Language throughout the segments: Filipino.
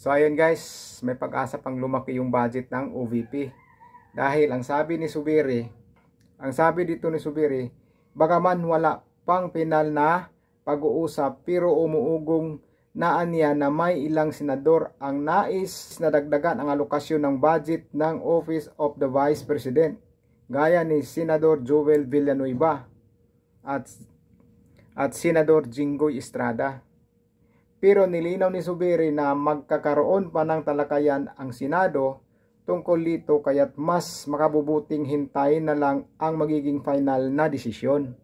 So ayun guys, may pag-asa pang lumaki yung budget ng OVP. Dahil ang sabi dito ni Subiri, bagaman wala pang pinal na pag-uusap pero umuugong naan niya na may ilang senador ang nais na dagdagan ang alokasyon ng budget ng Office of the Vice President, gaya ni Senador Joel Villanueva at Senador Jinggoy Estrada. Pero nilinaw ni Subiri na magkakaroon pa ng talakayan ang Senado tungkol dito, kaya't mas makabubuting hintayin na lang ang magiging final na desisyon.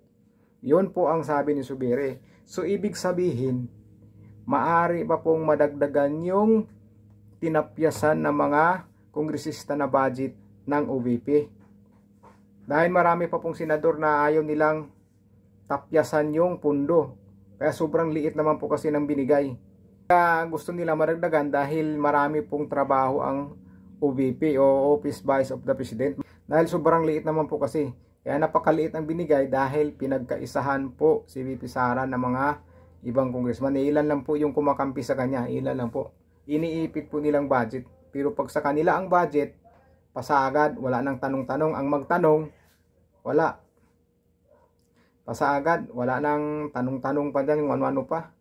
Yun po ang sabi ni Subiri. So ibig sabihin, maari pa pong madagdagan yung tinapyasan ng mga kongresista na budget ng OVP. Dahil marami pa pong senador na ayaw nilang tapyasan yung pundo. Kaya sobrang liit naman po kasi ng binigay. Kaya gusto nila madagdagan dahil marami pong trabaho ang OVP o Office Vice of the President. Dahil sobrang liit naman po kasi. Kaya napakaliit ang binigay dahil pinagkaisahan po si VP Sara ng mga ibang congressman. Ilan lang po yung kumakampi sa kanya. Ilan lang po. Iniipit po nilang budget. Pero pag sa kanila ang budget, pasagad, wala nang tanong-tanong. Ang magtanong, wala. Pasagad, wala nang tanong-tanong pa dyan, yung ano-ano pa.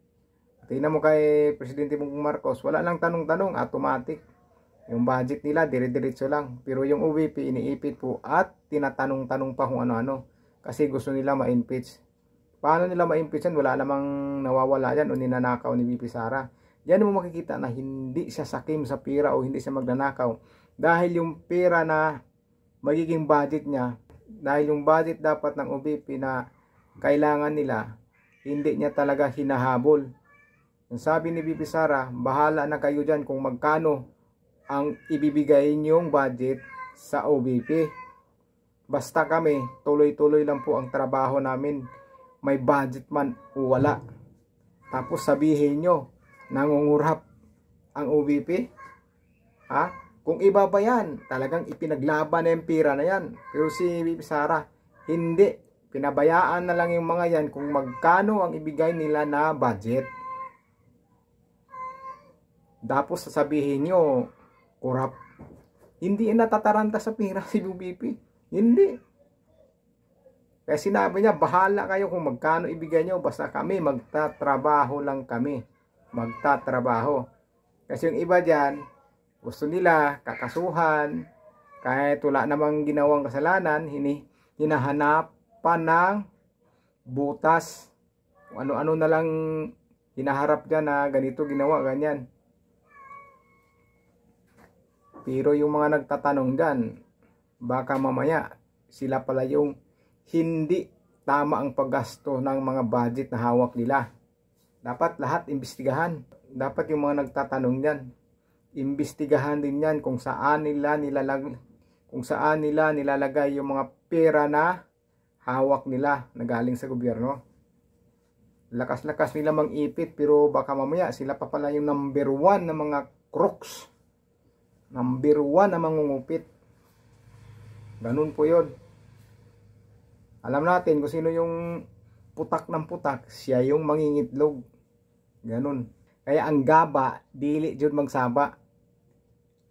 Tingnan mo kay Presidente Bongbong Marcos, wala nang tanong-tanong, automatic. Yung budget nila, dire-diretso lang. Pero yung OVP, iniipit po at tinatanong-tanong pa kung ano-ano. Kasi gusto nila ma-impeach. Paano nila ma-impeach yan? Wala namang nawawala yan o ninanakaw ni VP Sara. Yan mo makikita na hindi siya sakim sa pera o hindi siya magnanakaw. Dahil yung pera na magiging budget niya, dahil yung budget dapat ng OVP na kailangan nila, hindi niya talaga hinahabol. Ang sabi ni VP Sara, bahala na kayo dyan kung magkano ang ibibigay niyong budget sa OVP. Basta kami, tuloy-tuloy lang po ang trabaho namin. May budget man o wala. Tapos sabihin nyo, nangungurap ang OVP. Ha? Kung iba ba yan, talagang ipinaglaban na yung pira na yan. Pero si VP Sara, hindi. Pinabayaan na lang yung mga yan kung magkano ang ibigay nila na budget. Tapos sasabihin nyo, kurap. Hindi natataranta sa pira si OVP. Hindi. Kaya sinabi niya, bahala kayo kung magkano ibigay nyo. Basta kami, magtatrabaho lang kami. Magtatrabaho. Kasi yung iba dyan, gusto nila kakasuhan. Kahit wala namang ginawang kasalanan, hinahanap pa ng butas, ano-ano na lang hinaharap dyan na ganito ginawa, ganyan. Pero yung mga nagtatanong dyan, baka mamaya sila pala yung hindi tama ang paggasto ng mga budget na hawak nila. Dapat lahat imbestigahan. Dapat yung mga nagtatanong dyan, imbestigahan din yan kung saan nila nilalagay yung mga pera na hawak nila na galing sa gobyerno. Lakas-lakas nila mang-ipit pero baka mamaya sila pa pala yung number 1 na mga crooks. Number 1 na mangungupit. Ganun po yun. Alam natin kung sino yung putak ng putak, siya yung mangingitlog. Ganun. Kaya ang gaba, dili jud magsaba.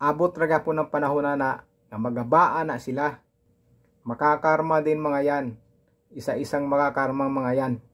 Abot raga po ng panahon na magabaan na sila. Makakarma din mga yan. Isa-isang makakarmang mga yan.